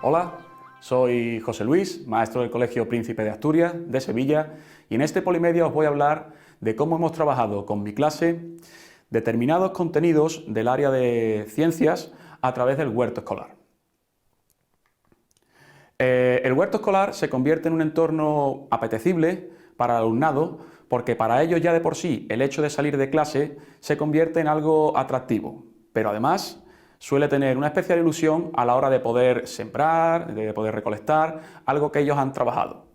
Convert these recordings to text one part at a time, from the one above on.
Hola, soy José Luis, maestro del Colegio Príncipe de Asturias de Sevilla, y en este Polimedia os voy a hablar de cómo hemos trabajado con mi clase determinados contenidos del área de ciencias a través del huerto escolar. El huerto escolar se convierte en un entorno apetecible para el alumnado porque para ellos ya de por sí el hecho de salir de clase se convierte en algo atractivo, pero además suele tener una especial ilusión a la hora de poder sembrar, de poder recolectar algo que ellos han trabajado.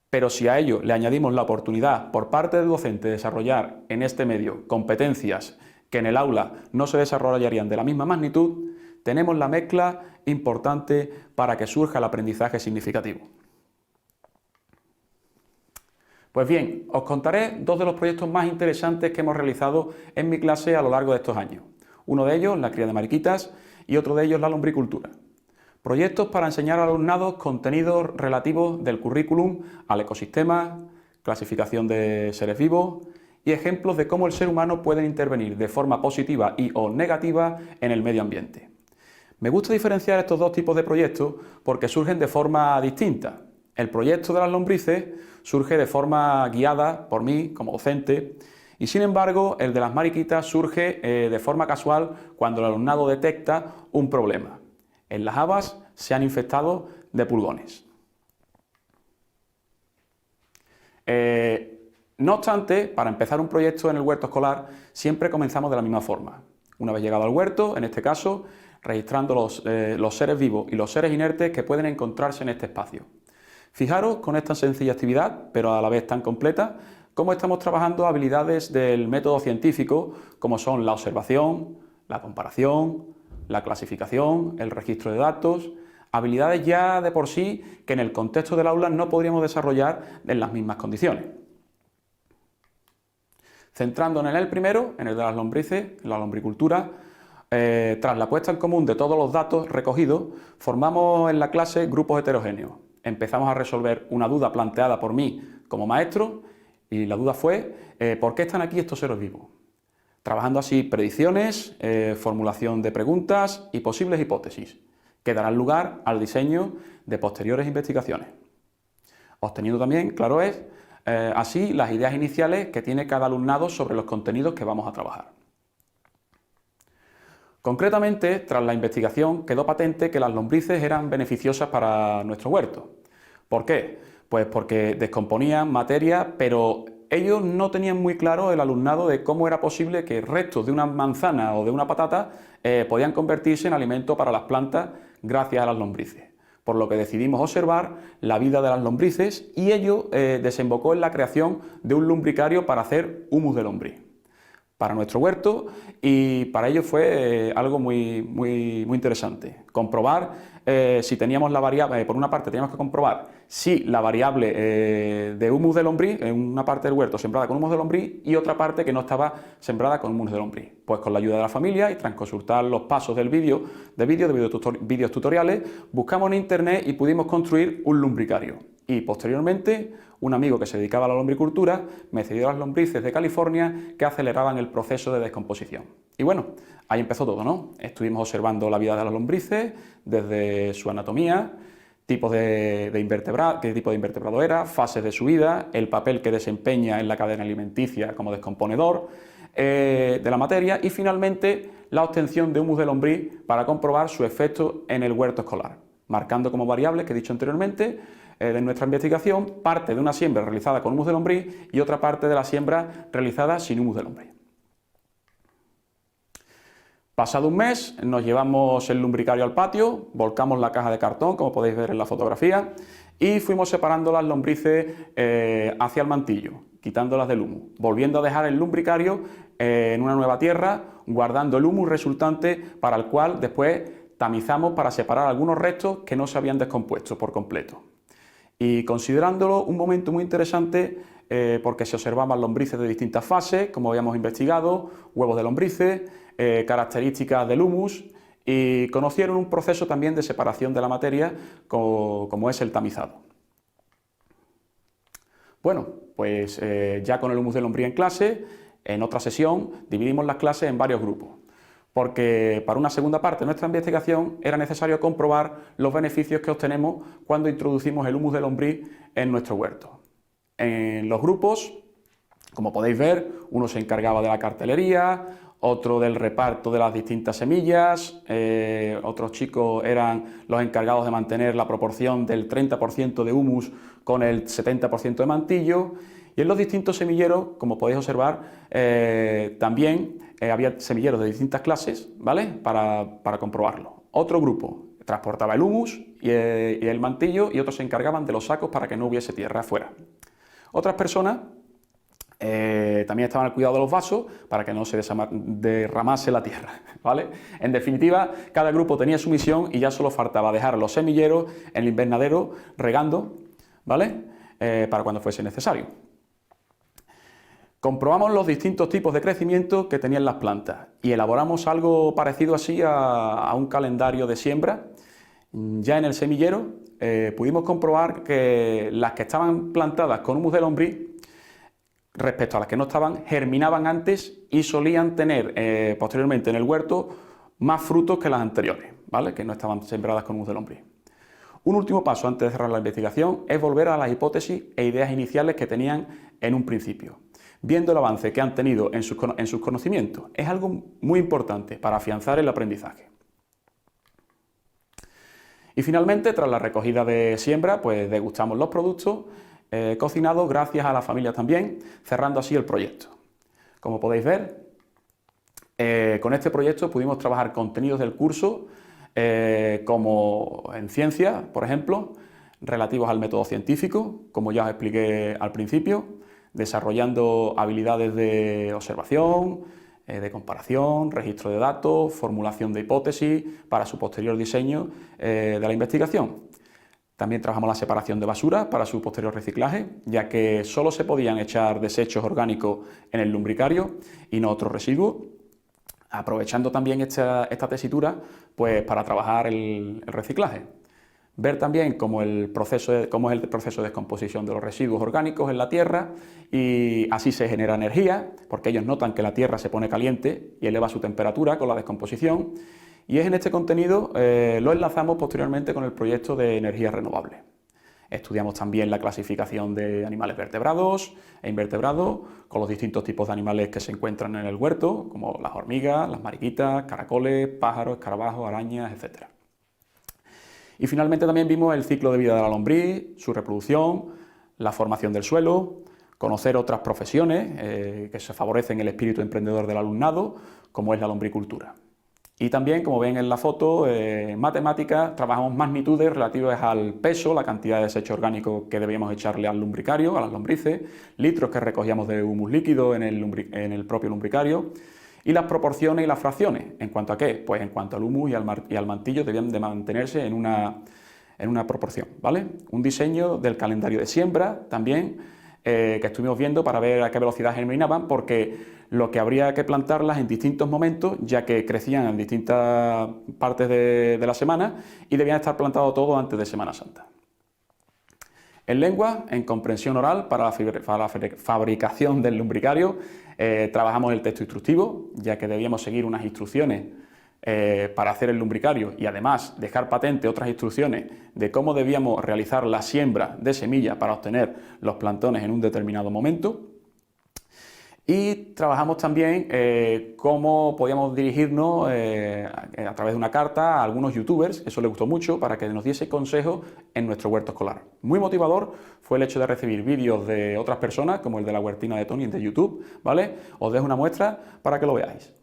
Pero si a ello le añadimos la oportunidad por parte del docente de desarrollar en este medio competencias que en el aula no se desarrollarían de la misma magnitud, tenemos la mezcla importante para que surja el aprendizaje significativo. Pues bien, os contaré dos de los proyectos más interesantes que hemos realizado en mi clase a lo largo de estos años. Uno de ellos, la cría de mariquitas, y otro de ellos, la lombricultura. Proyectos para enseñar al alumnado contenidos relativos del currículum al ecosistema, clasificación de seres vivos y ejemplos de cómo el ser humano puede intervenir de forma positiva y o negativa en el medio ambiente. Me gusta diferenciar estos dos tipos de proyectos porque surgen de forma distinta. El proyecto de las lombrices surge de forma guiada por mí como docente y sin embargo el de las mariquitas surge de forma casual cuando el alumnado detecta un problema. En las habas se han infectado de pulgones. No obstante, para empezar un proyecto en el huerto escolar siempre comenzamos de la misma forma. Una vez llegado al huerto, en este caso, registrando los seres vivos y los seres inertes que pueden encontrarse en este espacio. Fijaros con esta sencilla actividad, pero a la vez tan completa, cómo estamos trabajando habilidades del método científico, como son la observación, la comparación, la clasificación, el registro de datos, habilidades ya de por sí que en el contexto del aula no podríamos desarrollar en las mismas condiciones. Centrándonos en el primero, en el de las lombrices, en la lombricultura, tras la puesta en común de todos los datos recogidos, formamos en la clase grupos heterogéneos. Empezamos a resolver una duda planteada por mí como maestro y la duda fue ¿por qué están aquí estos seres vivos? Trabajando así predicciones, formulación de preguntas y posibles hipótesis que darán lugar al diseño de posteriores investigaciones. Obteniendo también, claro es, así las ideas iniciales que tiene cada alumnado sobre los contenidos que vamos a trabajar. Concretamente, tras la investigación quedó patente que las lombrices eran beneficiosas para nuestro huerto. ¿Por qué? Pues porque descomponían materia, pero ellos no tenían muy claro el alumnado de cómo era posible que restos de una manzana o de una patata podían convertirse en alimento para las plantas gracias a las lombrices. Por lo que decidimos observar la vida de las lombrices y ello desembocó en la creación de un lumbricario para hacer humus de lombriz para nuestro huerto y para ello fue algo muy interesante. Comprobar si teníamos la variable, por una parte teníamos que comprobar si la variable de humus de lombriz, en una parte del huerto sembrada con humus de lombriz y otra parte que no estaba sembrada con humus de lombriz. Pues con la ayuda de la familia y tras consultar los pasos del vídeos tutoriales, buscamos en internet y pudimos construir un lumbricario. Y posteriormente, un amigo que se dedicaba a la lombricultura me cedió las lombrices de California que aceleraban el proceso de descomposición. Y bueno, ahí empezó todo, ¿no? Estuvimos observando la vida de las lombrices, desde su anatomía, tipo de invertebrado era, fases de su vida, el papel que desempeña en la cadena alimenticia como descomponedor de la materia y finalmente la obtención de humus de lombriz para comprobar su efecto en el huerto escolar, marcando como variables que he dicho anteriormente de nuestra investigación parte de una siembra realizada con humus de lombriz y otra parte de la siembra realizada sin humus de lombriz. Pasado un mes nos llevamos el lumbricario al patio, volcamos la caja de cartón como podéis ver en la fotografía y fuimos separando las lombrices hacia el mantillo, quitándolas del humus, volviendo a dejar el lumbricario en una nueva tierra, guardando el humus resultante para el cual después tamizamos para separar algunos restos que no se habían descompuesto por completo. Y considerándolo un momento muy interesante porque se observaban lombrices de distintas fases, como habíamos investigado, huevos de lombrices, características del humus y conocieron un proceso también de separación de la materia como es el tamizado. Bueno, pues ya con el humus de lombriz en clase, en otra sesión dividimos las clases en varios grupos. porque para una segunda parte de nuestra investigación era necesario comprobar los beneficios que obtenemos cuando introducimos el humus de lombriz en nuestro huerto. En los grupos, como podéis ver, uno se encargaba de la cartelería, otro del reparto de las distintas semillas, otros chicos eran los encargados de mantener la proporción del 30% de humus con el 70% de mantillo, y en los distintos semilleros, como podéis observar, también había semilleros de distintas clases, ¿vale?, para comprobarlo. Otro grupo transportaba el humus y el mantillo, y otros se encargaban de los sacos para que no hubiese tierra afuera. Otras personas también estaban al cuidado de los vasos para que no se derramase la tierra, ¿vale? En definitiva, cada grupo tenía su misión y ya solo faltaba dejar los semilleros en el invernadero regando, ¿vale?, para cuando fuese necesario. Comprobamos los distintos tipos de crecimiento que tenían las plantas y elaboramos algo parecido así a un calendario de siembra. Ya en el semillero pudimos comprobar que las que estaban plantadas con humus de lombriz, respecto a las que no estaban, germinaban antes y solían tener posteriormente en el huerto más frutos que las anteriores, ¿vale?, que no estaban sembradas con humus de lombriz. Un último paso antes de cerrar la investigación es volver a las hipótesis e ideas iniciales que tenían en un principio, viendo el avance que han tenido en sus conocimientos. Es algo muy importante para afianzar el aprendizaje. Y finalmente, tras la recogida de siembra, pues degustamos los productos cocinados gracias a la familia también, cerrando así el proyecto. Como podéis ver, con este proyecto pudimos trabajar contenidos del curso como en ciencia, por ejemplo, relativos al método científico, como ya os expliqué al principio, desarrollando habilidades de observación, de comparación, registro de datos, formulación de hipótesis para su posterior diseño de la investigación. También trabajamos la separación de basura para su posterior reciclaje, ya que solo se podían echar desechos orgánicos en el lumbricario y no otros residuos, aprovechando también esta tesitura pues, para trabajar el reciclaje. Ver también cómo es el proceso de descomposición de los residuos orgánicos en la tierra, y así se genera energía, porque ellos notan que la tierra se pone caliente y eleva su temperatura con la descomposición, y es en este contenido lo enlazamos posteriormente con el proyecto de energías renovables. Estudiamos también la clasificación de animales vertebrados e invertebrados, con los distintos tipos de animales que se encuentran en el huerto, como las hormigas, las mariquitas, caracoles, pájaros, escarabajos, arañas, etc. Y finalmente también vimos el ciclo de vida de la lombriz, su reproducción, la formación del suelo, conocer otras profesiones que se favorecen el espíritu emprendedor del alumnado, como es la lombricultura. Y también, como ven en la foto, en matemáticas trabajamos magnitudes relativas al peso, la cantidad de desecho orgánico que debíamos echarle al lumbricario, a las lombrices, litros que recogíamos de humus líquido en el propio lumbricario, y las proporciones y las fracciones. ¿En cuanto a qué? Pues en cuanto al humus y al mantillo debían de mantenerse en una proporción, ¿vale? Un diseño del calendario de siembra también, que estuvimos viendo para ver a qué velocidad germinaban, porque lo que habría que plantarlas en distintos momentos, ya que crecían en distintas partes de la semana y debían estar plantados todo antes de Semana Santa. En lengua, en comprensión oral, para la fabricación del lumbricario, trabajamos el texto instructivo, ya que debíamos seguir unas instrucciones para hacer el lumbricario y además dejar patente otras instrucciones de cómo debíamos realizar la siembra de semilla para obtener los plantones en un determinado momento. Y trabajamos también cómo podíamos dirigirnos a través de una carta a algunos youtubers, eso les gustó mucho, para que nos diese consejos en nuestro huerto escolar. Muy motivador fue el hecho de recibir vídeos de otras personas, como el de la huertina de Tony de YouTube, ¿vale? Os dejo una muestra para que lo veáis.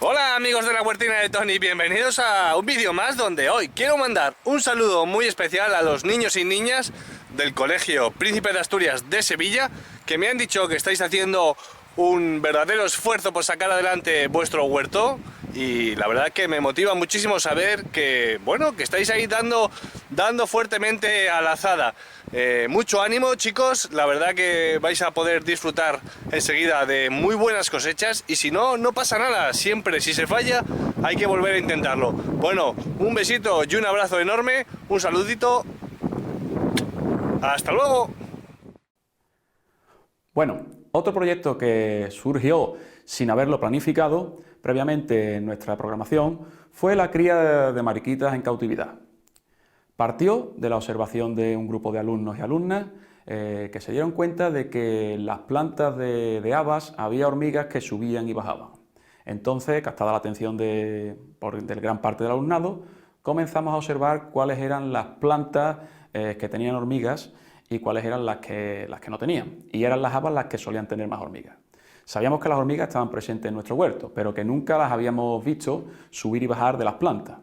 Hola amigos de la huertina de Tony, bienvenidos a un vídeo más donde hoy quiero mandar un saludo muy especial a los niños y niñas del Colegio Príncipe de Asturias de Sevilla, que me han dicho que estáis haciendo un verdadero esfuerzo por sacar adelante vuestro huerto, y la verdad que me motiva muchísimo saber que, bueno, que estáis ahí dando fuertemente a la azada. Mucho ánimo, chicos, la verdad que vais a poder disfrutar enseguida de muy buenas cosechas, y si no, no pasa nada, siempre si se falla hay que volver a intentarlo. Bueno, un besito y un abrazo enorme, un saludito, hasta luego. Bueno, Otro proyecto que surgió sin haberlo planificado previamente en nuestra programación fue la cría de mariquitas en cautividad. Partió de la observación de un grupo de alumnos y alumnas que se dieron cuenta de que en las plantas de habas había hormigas que subían y bajaban. Entonces, captada la atención de gran parte del alumnado, comenzamos a observar cuáles eran las plantas que tenían hormigas y cuáles eran las que no tenían. Y eran las habas las que solían tener más hormigas. Sabíamos que las hormigas estaban presentes en nuestro huerto, pero que nunca las habíamos visto subir y bajar de las plantas.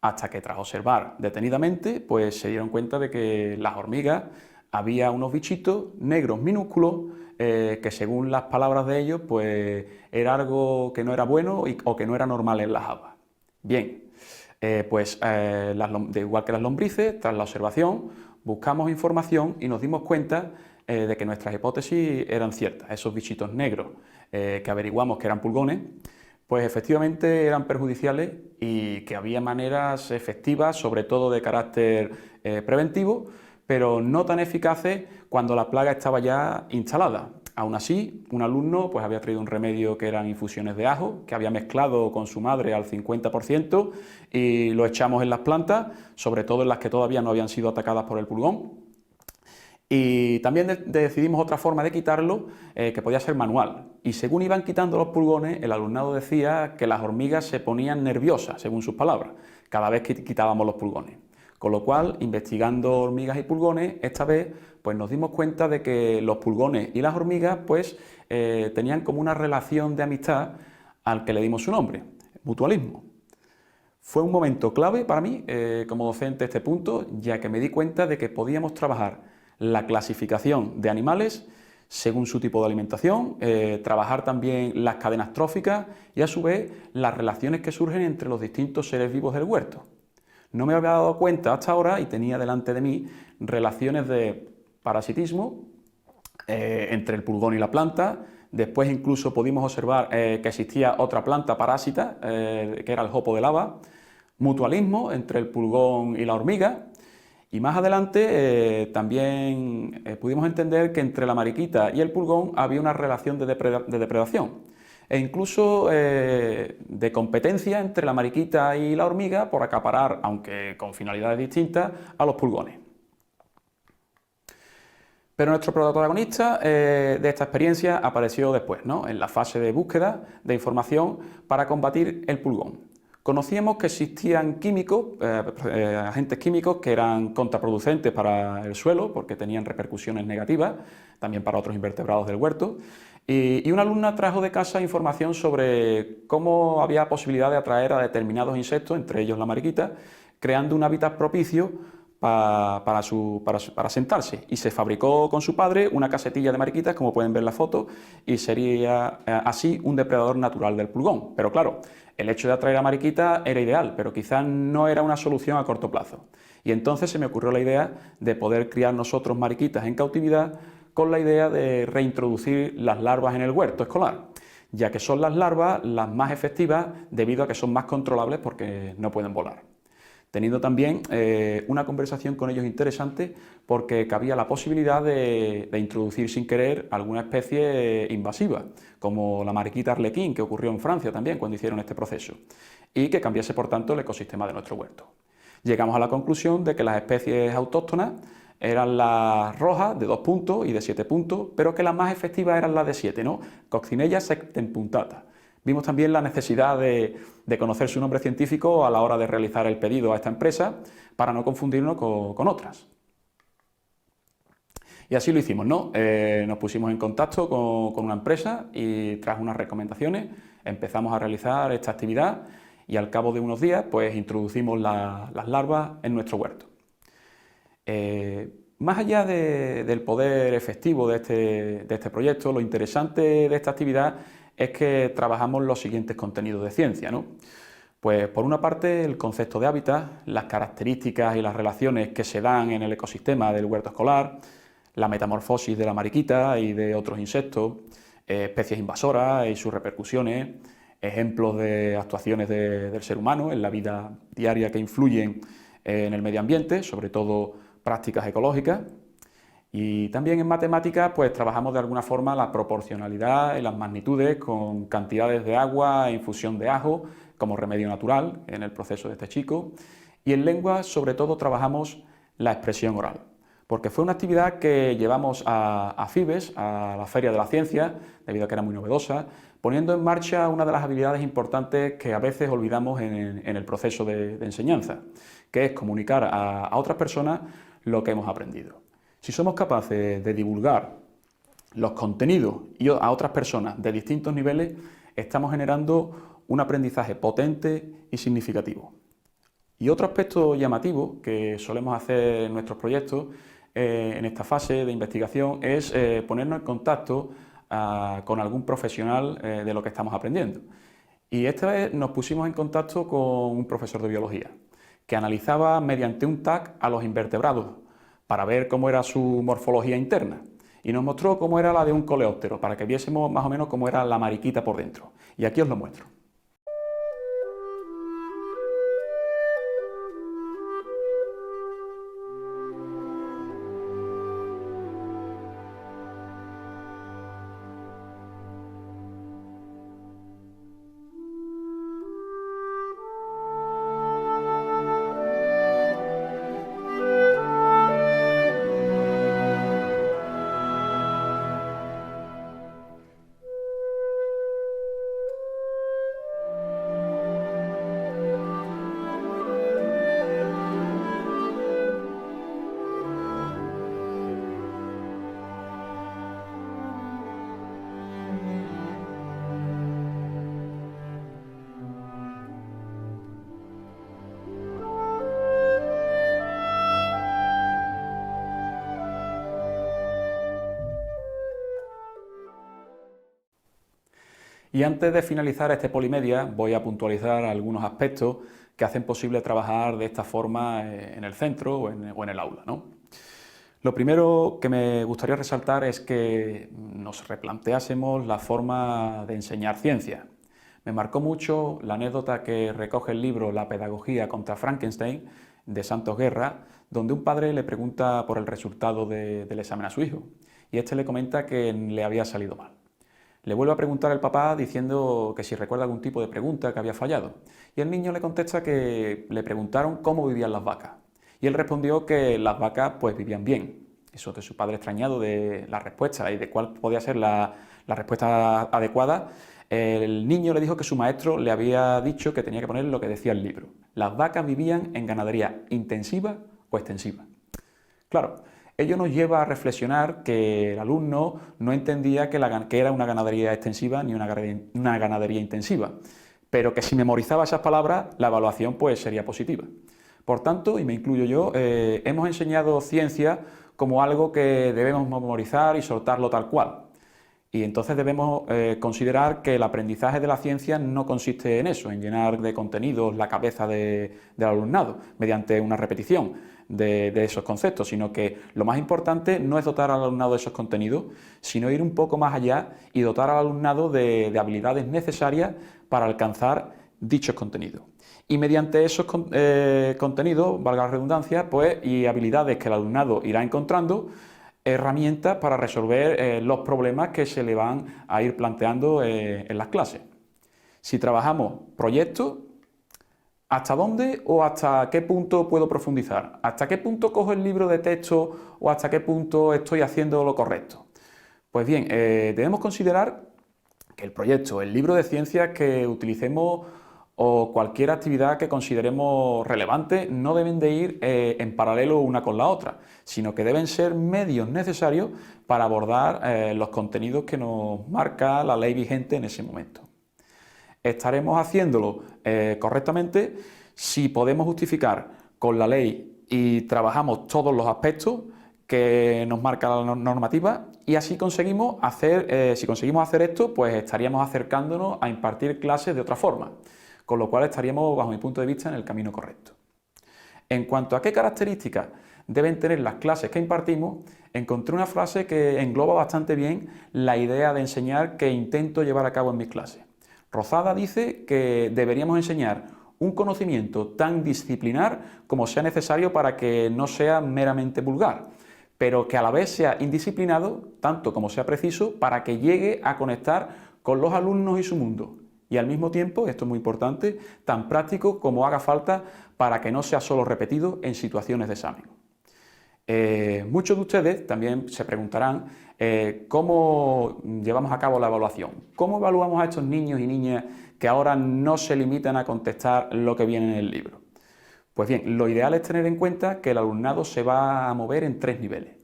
Hasta que tras observar detenidamente, pues se dieron cuenta de que las hormigas había unos bichitos negros minúsculos que según las palabras de ellos, pues era algo que no era bueno o que no era normal en las habas. Bien, igual que las lombrices, tras la observación, buscamos información y nos dimos cuenta de que nuestras hipótesis eran ciertas. Esos bichitos negros que averiguamos que eran pulgones, pues efectivamente eran perjudiciales y que había maneras efectivas, sobre todo de carácter preventivo, pero no tan eficaces cuando la plaga estaba ya instalada. Aún así, un alumno pues, había traído un remedio que eran infusiones de ajo, que había mezclado con su madre al 50% y lo echamos en las plantas, sobre todo en las que todavía no habían sido atacadas por el pulgón. Y también decidimos otra forma de quitarlo, que podía ser manual. Y según iban quitando los pulgones, el alumnado decía que las hormigas se ponían nerviosas, según sus palabras, cada vez que quitábamos los pulgones. Con lo cual, investigando hormigas y pulgones, esta vez pues nos dimos cuenta de que los pulgones y las hormigas pues, tenían como una relación de amistad al que le dimos su nombre, mutualismo. Fue un momento clave para mí como docente este punto, ya que me di cuenta de que podíamos trabajar la clasificación de animales según su tipo de alimentación, trabajar también las cadenas tróficas y a su vez las relaciones que surgen entre los distintos seres vivos del huerto. No me había dado cuenta hasta ahora y tenía delante de mí relaciones de parasitismo entre el pulgón y la planta. Después incluso pudimos observar que existía otra planta parásita, que era el jopo de lava, mutualismo entre el pulgón y la hormiga. Y más adelante también pudimos entender que entre la mariquita y el pulgón había una relación de depredación e incluso de competencia entre la mariquita y la hormiga por acaparar, aunque con finalidades distintas, a los pulgones. Pero nuestro protagonista de esta experiencia apareció después, ¿no? En la fase de búsqueda de información para combatir el pulgón. Conocíamos que existían químicos, agentes químicos que eran contraproducentes para el suelo porque tenían repercusiones negativas, también para otros invertebrados del huerto. Y una alumna trajo de casa información sobre cómo había posibilidad de atraer a determinados insectos, entre ellos la mariquita, creando un hábitat propicio para sentarse. Y se fabricó con su padre una casetilla de mariquitas, como pueden ver en la foto, y sería así un depredador natural del pulgón. Pero claro, el hecho de atraer a mariquitas era ideal, pero quizás no era una solución a corto plazo. Y entonces se me ocurrió la idea de poder criar nosotros mariquitas en cautividad con la idea de reintroducir las larvas en el huerto escolar, ya que son las larvas las más efectivas debido a que son más controlables porque no pueden volar. Teniendo también una conversación con ellos interesante porque cabía la posibilidad de introducir sin querer alguna especie invasiva, como la mariquita arlequín, que ocurrió en Francia también cuando hicieron este proceso, y que cambiase por tanto el ecosistema de nuestro huerto. Llegamos a la conclusión de que las especies autóctonas eran las rojas de 2 puntos y de 7 puntos, pero que las más efectivas eran las de 7, ¿no? Coccinella septempuntata. Vimos también la necesidad de conocer su nombre científico a la hora de realizar el pedido a esta empresa para no confundirnos con otras. Y así lo hicimos, ¿no? Nos pusimos en contacto con una empresa y tras unas recomendaciones empezamos a realizar esta actividad y al cabo de unos días pues introducimos las larvas en nuestro huerto. Más allá del poder efectivo de este proyecto, lo interesante de esta actividad es que trabajamos los siguientes contenidos de ciencia, ¿no? Pues por una parte el concepto de hábitat, las características y las relaciones que se dan en el ecosistema del huerto escolar, la metamorfosis de la mariquita y de otros insectos, especies invasoras y sus repercusiones, ejemplos de actuaciones del ser humano en la vida diaria que influyen en el medio ambiente, sobre todo prácticas ecológicas, Y también en matemáticas pues trabajamos de alguna forma la proporcionalidad y las magnitudes con cantidades de agua e infusión de ajo como remedio natural en el proceso de este chico. Y en lengua sobre todo trabajamos la expresión oral, porque fue una actividad que llevamos a FIBES, a la Feria de la Ciencia, debido a que era muy novedosa, poniendo en marcha una de las habilidades importantes que a veces olvidamos en el proceso de enseñanza, que es comunicar a otras personas lo que hemos aprendido. Si somos capaces de divulgar los contenidos a otras personas de distintos niveles, estamos generando un aprendizaje potente y significativo. Y otro aspecto llamativo que solemos hacer en nuestros proyectos en esta fase de investigación es ponernos en contacto con algún profesional de lo que estamos aprendiendo. Y esta vez nos pusimos en contacto con un profesor de biología que analizaba mediante un TAC a los invertebrados para ver cómo era su morfología interna y nos mostró cómo era la de un coleóptero para que viésemos más o menos cómo era la mariquita por dentro. Y aquí os lo muestro. Y antes de finalizar este Polimedia voy a puntualizar algunos aspectos que hacen posible trabajar de esta forma en el centro o en el aula, ¿no? Lo primero que me gustaría resaltar es que nos replanteásemos la forma de enseñar ciencia. Me marcó mucho la anécdota que recoge el libro La pedagogía contra Frankenstein de Santos Guerra, donde un padre le pregunta por el resultado del examen a su hijo y este le comenta que le había salido mal. Le vuelve a preguntar el papá diciendo que si recuerda algún tipo de pregunta que había fallado. Y el niño le contesta que le preguntaron cómo vivían las vacas. Y él respondió que las vacas pues vivían bien. Eso que su padre extrañado de la respuesta y de cuál podía ser la respuesta adecuada, el niño le dijo que su maestro le había dicho que tenía que poner lo que decía el libro. Las vacas vivían en ganadería intensiva o extensiva. Claro, ello nos lleva a reflexionar que el alumno no entendía que era una ganadería extensiva ni una ganadería intensiva, pero que si memorizaba esas palabras, la evaluación pues sería positiva. Por tanto, y me incluyo yo, hemos enseñado ciencia como algo que debemos memorizar y soltarlo tal cual. Y entonces debemos considerar que el aprendizaje de la ciencia no consiste en eso, en llenar de contenidos la cabeza del alumnado mediante una repetición de esos conceptos, sino que lo más importante no es dotar al alumnado de esos contenidos, sino ir un poco más allá y dotar al alumnado de habilidades necesarias para alcanzar dichos contenidos. Y mediante esos contenidos, valga la redundancia, pues, y habilidades que el alumnado irá encontrando, herramientas para resolver los problemas que se le van a ir planteando en las clases. Si trabajamos proyectos, ¿hasta dónde o hasta qué punto puedo profundizar? ¿Hasta qué punto cojo el libro de texto o hasta qué punto estoy haciendo lo correcto? Pues bien, debemos considerar que el proyecto, el libro de ciencias que utilicemos o cualquier actividad que consideremos relevante no deben de ir en paralelo una con la otra, sino que deben ser medios necesarios para abordar los contenidos que nos marca la ley vigente en ese momento. Estaremos haciéndolo correctamente si podemos justificar con la ley y trabajamos todos los aspectos que nos marca la normativa y así conseguimos hacer, si conseguimos hacer esto, pues estaríamos acercándonos a impartir clases de otra forma, con lo cual estaríamos, bajo mi punto de vista, en el camino correcto. En cuanto a qué características deben tener las clases que impartimos, encontré una frase que engloba bastante bien la idea de enseñar que intento llevar a cabo en mis clases. Rozada dice que deberíamos enseñar un conocimiento tan disciplinar como sea necesario para que no sea meramente vulgar, pero que a la vez sea indisciplinado, tanto como sea preciso, para que llegue a conectar con los alumnos y su mundo. Y al mismo tiempo, esto es muy importante, tan práctico como haga falta para que no sea solo repetido en situaciones de examen. Muchos de ustedes también se preguntarán cómo llevamos a cabo la evaluación. ¿Cómo evaluamos a estos niños y niñas que ahora no se limitan a contestar lo que viene en el libro? Pues bien, lo ideal es tener en cuenta que el alumnado se va a mover en 3 niveles.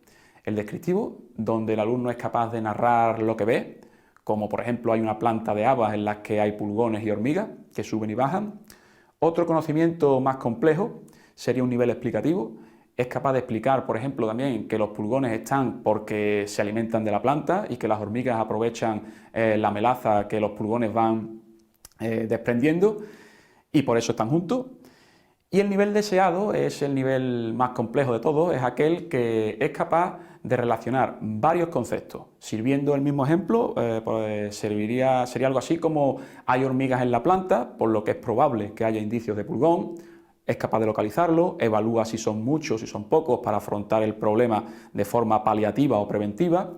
El descriptivo, donde el alumno es capaz de narrar lo que ve, como por ejemplo hay una planta de habas en las que hay pulgones y hormigas que suben y bajan. Otro conocimiento más complejo sería un nivel explicativo. Es capaz de explicar, por ejemplo, también que los pulgones están porque se alimentan de la planta y que las hormigas aprovechan la melaza que los pulgones van desprendiendo y por eso están juntos. Y el nivel deseado es el nivel más complejo de todos, es aquel que es capaz de relacionar varios conceptos. Sirviendo el mismo ejemplo, pues sería algo así como hay hormigas en la planta, por lo que es probable que haya indicios de pulgón, es capaz de localizarlo, evalúa si son muchos, si son pocos, para afrontar el problema de forma paliativa o preventiva,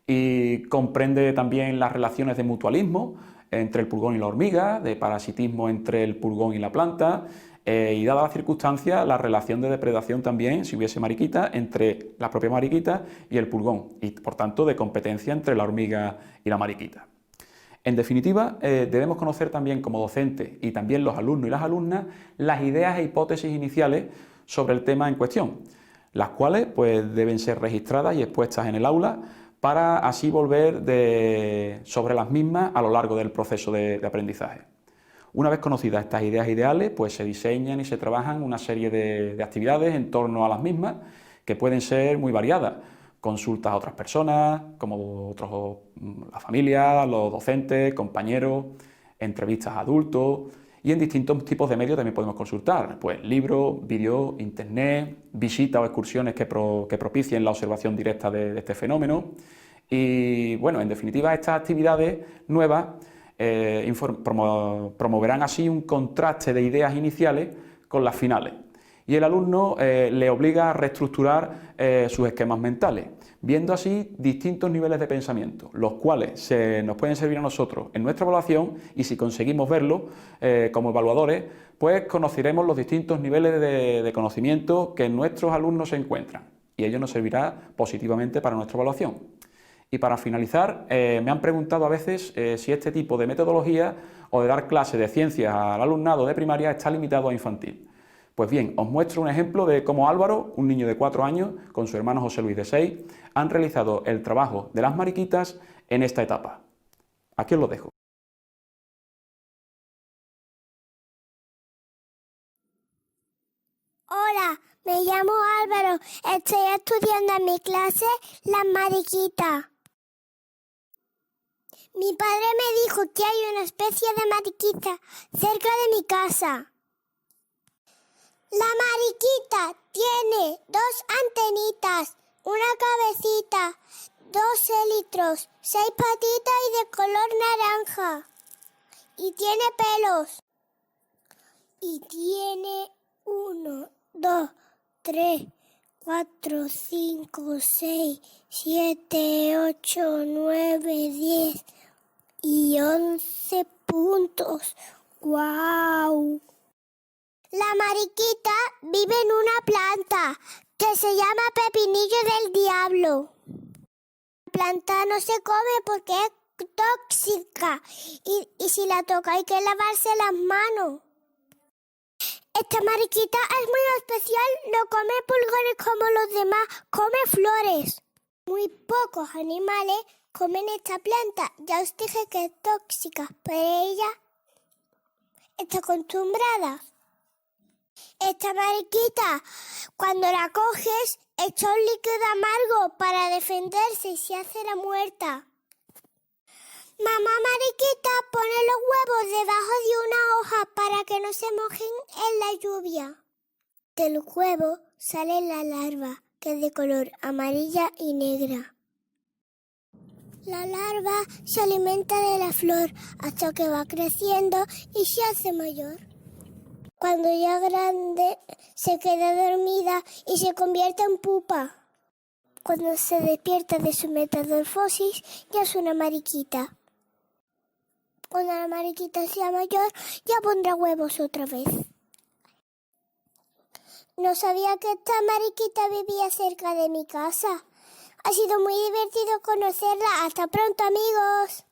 y comprende también las relaciones de mutualismo entre el pulgón y la hormiga, de parasitismo entre el pulgón y la planta, y dada la circunstancia, la relación de depredación también, si hubiese mariquita, entre la propia mariquita y el pulgón, y por tanto de competencia entre la hormiga y la mariquita. En definitiva, debemos conocer también como docentes y también los alumnos y las alumnas las ideas e hipótesis iniciales sobre el tema en cuestión, las cuales pues, deben ser registradas y expuestas en el aula para así volver sobre las mismas a lo largo del proceso de aprendizaje. Una vez conocidas estas ideas ideales, pues se diseñan y se trabajan una serie de actividades en torno a las mismas, que pueden ser muy variadas. Consultas a otras personas, como la familia, los docentes, compañeros, entrevistas a adultos, y en distintos tipos de medios también podemos consultar, pues libros, vídeos, internet, visitas o excursiones que propicien la observación directa de este fenómeno. Y bueno, en definitiva, estas actividades nuevas promoverán así un contraste de ideas iniciales con las finales. Y el alumno le obliga a reestructurar sus esquemas mentales, viendo así distintos niveles de pensamiento, los cuales nos pueden servir a nosotros en nuestra evaluación, y si conseguimos verlo como evaluadores, pues conoceremos los distintos niveles de conocimiento que nuestros alumnos se encuentran, y ello nos servirá positivamente para nuestra evaluación. Y para finalizar, me han preguntado a veces si este tipo de metodología o de dar clases de ciencias al alumnado de primaria está limitado a infantil. Pues bien, os muestro un ejemplo de cómo Álvaro, un niño de 4 años, con su hermano José Luis de 6, han realizado el trabajo de las mariquitas en esta etapa. Aquí os lo dejo. Hola, me llamo Álvaro. Estoy estudiando en mi clase las mariquitas. Mi padre me dijo que hay una especie de mariquita cerca de mi casa. La mariquita tiene 2 antenitas, una cabecita, 2 élitros, 6 patitas y de color naranja. Y tiene pelos. Y tiene 1, 2, 3, 4, 5, 6, 7, 8, 9, 10 y 11 puntos. ¡Guau! La mariquita vive en una planta que se llama pepinillo del diablo. La planta no se come porque es tóxica y si la toca hay que lavarse las manos. Esta mariquita es muy especial, no come pulgones como los demás, come flores. Muy pocos animales comen esta planta. Ya os dije que es tóxica, pero ella está acostumbrada. Esta mariquita, cuando la coges, echa un líquido amargo para defenderse y se hace la muerta. Mamá mariquita pone los huevos debajo de una hoja para que no se mojen en la lluvia. Del huevo sale la larva, que es de color amarilla y negra. La larva se alimenta de la flor hasta que va creciendo y se hace mayor. Cuando ya grande, se queda dormida y se convierte en pupa. Cuando se despierta de su metamorfosis, ya es una mariquita. Cuando la mariquita sea mayor, ya pondrá huevos otra vez. No sabía que esta mariquita vivía cerca de mi casa. Ha sido muy divertido conocerla. Hasta pronto, amigos.